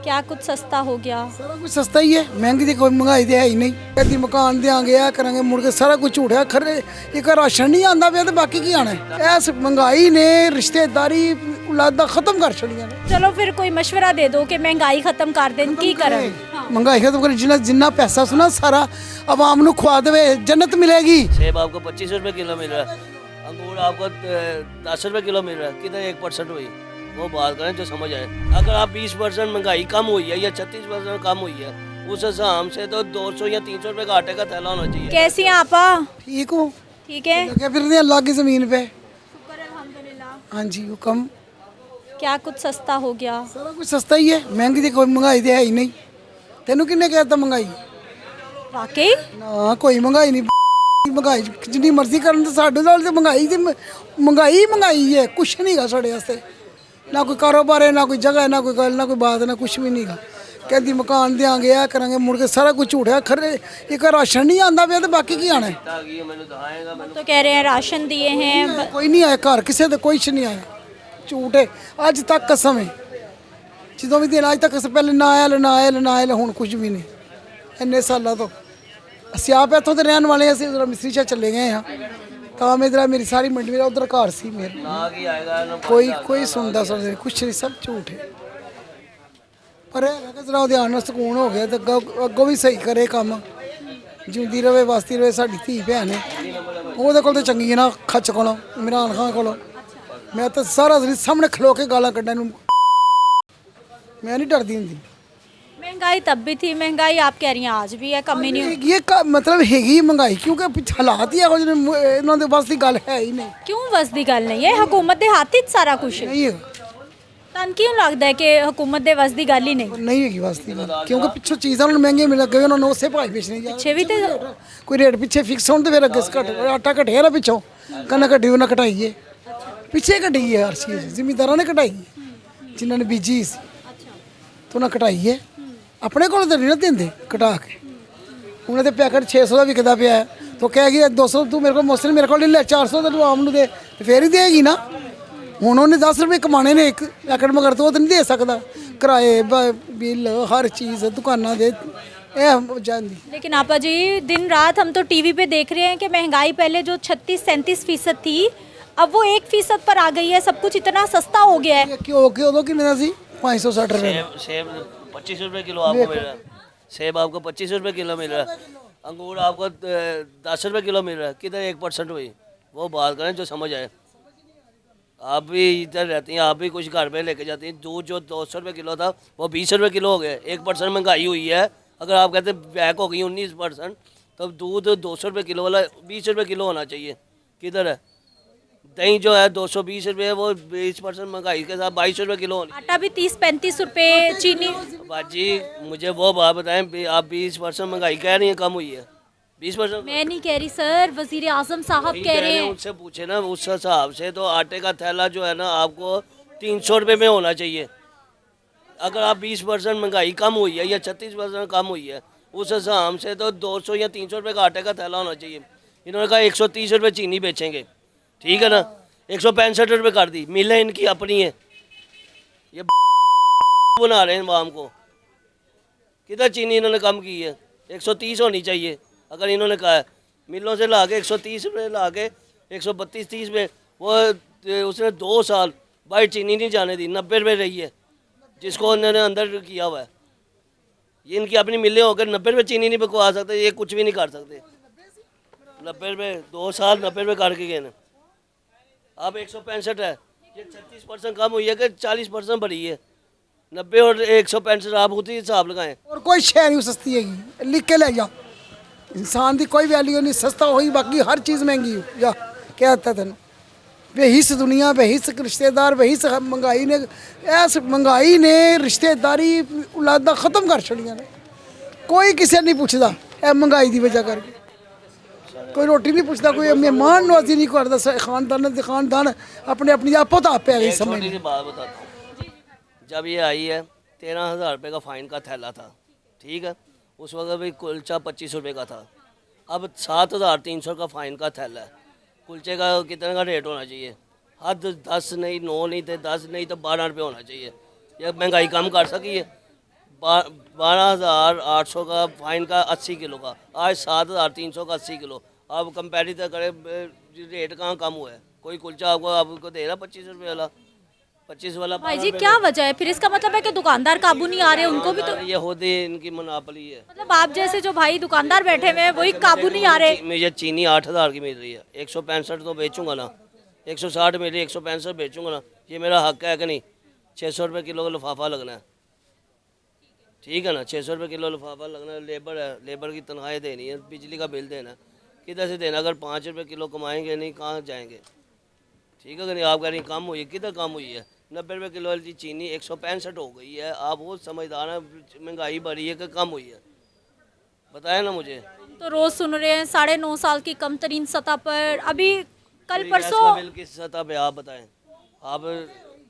क्या कुछ सस्ता हो गया? सारा कुछ सस्ता ही है, महंगी तो कोई महंगाई तो है ही नहीं। कभी मकान देंगे आ करेंगे मुड़ के सारा कुछ झूठ है। खरे एक राशन नहीं आता पे तो बाकी की आना है। इस महंगाई ने रिश्तेदारी औलादा खत्म कर छड़ियां ने। चलो फिर कोई मशवरा दे दो कि महंगाई खत्म कर दें की करें। महंगाई खत्म कर, जिन्ना जिन्ना पैसा सुना सारा आवाम को खुआ दे, जन्नत मिलेगी। सेब आपको 25 रुपये किलो मिल रहा है, अंगूर आपको 10 रुपये किलो मिल रहा है, किधर 1% हुई? वो बात करें जो समझ आए। अगर आप 20% महंगाई कम हुई है या 36% कम हुई है, उस हिसाब से तो 200 या 300 रुपये का आटे का थैला होना चाहिए। कैसी हैं आपा? ठीक हूँ, ठीक है। लगे फिर रहे अल्लाह की ज़मीन पे। शुक्र है अल्हम्दुलिल्लाह। हाँ जी, हुक्म। क्या कुछ सस्ता हो गया? सारा कुछ सस्ता ही है, महंगी तो कोई महंगाई तो है ही नहीं। तेनू किन्ने कहता महंगाई? वाकई ना कोई महंगाई नहीं। महंगाई जिन्नी मर्जी करन ते साडे नाल ते महंगाई है, कुछ नहीं गा साडे वास्ते। ना कोई कारोबार है, ना कोई जगह है, ना कोई गल, ना कोई बात, ना कुछ भी नहीं गा। कहती मकान देंगे आ करेंगे मुड़ के सारा कुछ झूठ है। खरे एक राशन नहीं आता पे तो बाकी की आना है। तो कह रहे हैं राशन दिए हैं। कोई नहीं आया घर, किसी का कुछ नहीं आया, झूठ है। अज तक कसम है, जो भी दिन अज तक पहले ना आया हूँ कुछ भी नहीं। इन्ने सालों तो ਅਸੀਂ ਆਪ ਇੱਥੋਂ ਦੇ ਰਹਿਣ ਵਾਲੇ ਅਸੀਂ ਉਧਰ ਮਿਸਰੀ ਸ਼ਾਹ ਚਲੇ ਗਏ ਹਾਂ। काम इधर मेरी सारी मंडी मेरा उधर घर सी मेरे कोई सुनता कुछ नहीं, सब झूठ है। पर जरा ध्यान ਨਾਲ ਸਕੂਨ ਹੋ ਗਿਆ ਤੇ ਅੱਗੋਂ ਵੀ ਸਹੀ ਕਰੇ ਕੰਮ, ਜਿਉਂਦੀ ਰਵੇ ਵਸਦੀ ਰਵੇ ਸਾਡੀ ਧੀ ਭੈਣ ਹੈ। ਉਹਦੇ ਕੋਲ ਤੇ ਚੰਗੀ ਨਾ ਖੱਚ ਕੋਲੋਂ, ਇਮਰਾਨ ਖਾਨ ਕੋਲੋਂ ਮੈਂ ਤਾਂ ਸਾਰਾ ਦਿਨ ਸਾਹਮਣੇ ਖਲੋ ਕੇ ਗਾਲਾਂ ਕੱਢਣ ਨੂੰ मैं नहीं डरती ਹੁੰਦੀ। महंगाई तब भी थी, महंगाई आप कह रही हैं आज भी है, कमी नहीं हुई। ये मतलब हैगी महंगाई, क्योंकि पिछ हालात ही ਇਹੋ ਜਿਹੇ ਨੇ, ਇਹਨਾਂ ਦੇ ਬਸ ਦੀ ਗੱਲ ਹੈ ਹੀ ਨਹੀਂ। क्यों बस दी गल नहीं है, हुकूमत दे हाथ ही सारा कुछ है। नहीं है, ਤੁਹਾਨੂੰ ਕਿਉਂ ਲੱਗਦਾ ਹੈ ਕਿ हुकूमत दे बस दी गल ही नहीं? नहीं हैगी बस ਦੀ ਗੱਲ, ਕਿਉਂਕਿ ਪਿੱਛੋਂ ਚੀਜ਼ਾਂ ਨੂੰ ਮਹਿੰਗੀਆਂ ਮਿਲ ਗਏ, ਉਹਨਾਂ ਨੂੰ ਉਸੇ ਭਾਅ ਵੇਚਣੀ ਜਾ। ਪਿੱਛੇ ਵੀ ਤੇ ਕੋਈ ਰੇਟ ਪਿੱਛੇ ਫਿਕਸ ਹੋਣ ਤੇ ਫਿਰ ਅੱਗੇ ਘਟ ਆਟਾ ਘਟਿਆ ਨਾ ਪਿੱਛੋਂ, ਕਣਕ ਘਟੀ ਉਹਨਾਂ ਘਟਾਈਏ, ਪਿੱਛੇ ਘਟੀ ਹੈ ਹਰ ਚੀਜ਼। ਜ਼ਿਮੀਂਦਾਰਾਂ ਨੇ ਘਟਾਈ, ਜਿਨ੍ਹਾਂ ਨੇ ਬੀਜੀ ਸੀ तो ਉਹਨਾਂ ਘਟਾਈਏ। ਆਪਣੇ ਕੋਲ ਤਾਂ ਨਹੀਂ ਨਾ ਦਿੰਦੇ ਘਟਾ ਕੇ। ਉਹਨਾਂ ਦੇ ਪੈਕਟ 600 ਦਾ ਵਿਕਦਾ ਪਿਆ ਹੈ, तो ਕਹੇਗੀ 200 ਤੂੰ ਮੇਰੇ ਕੋਲ ਮੋਸਟਲੀ ਮੇਰੇ ਕੋਲ ਲੈ 400 ਦਾ ਤੂੰ ਆਮ ਨੂੰ ਦੇ, ਤੇ ਫੇਰ ਹੀ ਦੇਗੀ ਨਾ। ਹੁਣ ਉਹਨੇ 10 ਰੁਪਏ ਕਮਾਣੇ ਨੇ ਇੱਕ ਪੈਕਟ ਮਗਰ, ਤੋਂ ਉਹ ਤਾਂ ਨਹੀਂ ਦੇ ਸਕਦਾ। ਕਿਰਾਏ ਬਿੱਲ ਹਰ ਚੀਜ਼ ਦੁਕਾਨਾਂ ਦੇ ਇਹ ਜਾਂਦੀ। लेकिन आपा जी दिन रात हम तो टीवी पे देख रहे हैं कि महंगाई पहले जो 36-37% थी अब वो 1% पर आ गई है, सब कुछ इतना सस्ता हो गया है। क्यों उदों किन्ने ਦਾ ਸੀ 560 रुपए। सेब 25 रुपये किलो आपको मिल रहा है, सेब आपको 25 रुपये किलो मिल रहा है, अंगूर आपको 10 रुपये किलो मिल रहा है, किधर 1% हुई? वो बात करें जो समझ आए। आप भी इधर रहती हैं, आप भी कुछ घर पे लेके जाती हैं। दूध जो 200 रुपये किलो था वो 20 रुपये किलो हो गया, 1% महंगाई हुई है। अगर आप कहते बैक हो गई 19%, तो दूध 200 रुपये किलो वाला 20 रुपये किलो होना चाहिए, किधर है? दही जो है 220 रुपये, वो 20% महंगाई के साथ 22 रुपये किलो होनी। आटा भी 30-35 रुपए, चीनी। बाजी मुझे वो बात बताएं, आप 20% महंगाई कह रही हैं कम हुई है, 20%? मैं नहीं कह रही सर, वजीर आजम साहब कह रहे हैं। उनसे पूछे ना, उस हिसाब से तो आटे का थैला जो है ना आपको 300 रुपये में होना चाहिए। अगर आप 20% महंगाई कम हुई है या 36% कम हुई है, उस हिसाब से तो 200 या 300 रुपये का आटे का थैला होना चाहिए। इन्होंने कहा 130 रुपये चीनी बेचेंगे, ठीक है ना, 165 रुपये कर दी। मिलें इनकी अपनी है, ये बना रहे हैं आवाम को। किधर चीनी इन्होंने कम की है? 130 होनी चाहिए अगर इन्होंने कहा है। मिलों से ला के 130 रुपये ला के 132-30 में, वो उसने 2 साल बाहर चीनी नहीं जाने दी, 90 रुपये रही है, जिसको उन्होंने अंदर किया हुआ है। ये इनकी अपनी मिलें होकर 90 रुपये चीनी नहीं बिकवा सकते, ये कुछ भी नहीं कर सकते। 90 रुपये 2 साल 90 रुपये करके गए ना। अब 165 है, ये 36% कम हुई है कि 40% बढ़ी है? 90 और 165 आप खुद ही हिसाब लगाएं। और कोई शय नहीं सस्ती हैगी, लिख के ले जाओ। इंसान की कोई वैल्यू नहीं, सस्ता हो ही, बाकी हर चीज़ महंगी हो जा। क्या आता तेन बेहिस दुनिया, बेहिस रिश्तेदार, बेहिस महंगाई ने, इस महंगाई ने रिश्तेदारी औलादा खत्म कर छड़ियां ने। कोई किसी नहीं पूछता ए महंगाई की वजह करके, कोई रोटी नहीं पूछता, कोई मेहमान नवाजी नहीं करता। खानदान अपने अपनी आपो तो आप गई समझ। छोटी सी बात बताता हूँ, जब ये आई है 13,000 रुपये का फ़ाइन का थैला था, ठीक है, उस वक्त भी कुलचा 25 रुपये का था। अब 7,300 का फ़ाइन का थैला है। कुलचे का कितने का रेट होना चाहिए? हद 10 नहीं, 9 नहीं थे, 10 नहीं तो 12 रुपये होना चाहिए। ये महंगाई कम कर सकी है? 12,800 का फाइन का 80 किलो का, आज 7,300 का 80 किलो। अब कंपेरिजन करें, रेट कहाँ कम हुआ है? कोई कुलचा आपको दे रहा 25 रुपये वाला, 25 वाला भाई जी क्या वजह है फिर? इसका मतलब है कि दुकानदार काबू नहीं आ रहे, उनको भी तो ये होती इनकी मोनोपोली है। मतलब आप जैसे जो भाई दुकानदार बैठे हुए हैं वही काबू नहीं आ रहे। मुझे चीनी 8,000 की मिल रही है, 165 तो बेचूंगा ना, 160 मिल रही, 165 बेचूंगा ना, ये मेरा हक है कि नहीं? 600 रुपये किलो का लिफाफा लगना है, ठीक है ना? 600 रुपये किलो लिफाफा लगना है, लेबर है, लेबर की तनख्वाहें देनी है, बिजली का बिल देना है, किधर से देना? अगर 5 रुपये किलो कमाएंगे नहीं, कहाँ जाएंगे? ठीक है कि नहीं? आप कह रही हैं कम हुई है, किधर कम हुई है? 90 रुपये किलो वाली चीनी 165 हो गई है। आप वो समझदार हैं, महंगाई बढ़ी है कि कम हुई है? बताया ना मुझे। तो रोज सुन रहे हैं 9.5 साल की कम तरीन सतह पर। अभी कल गैस का परसों बिल किस सतह पे आप बताएं? आप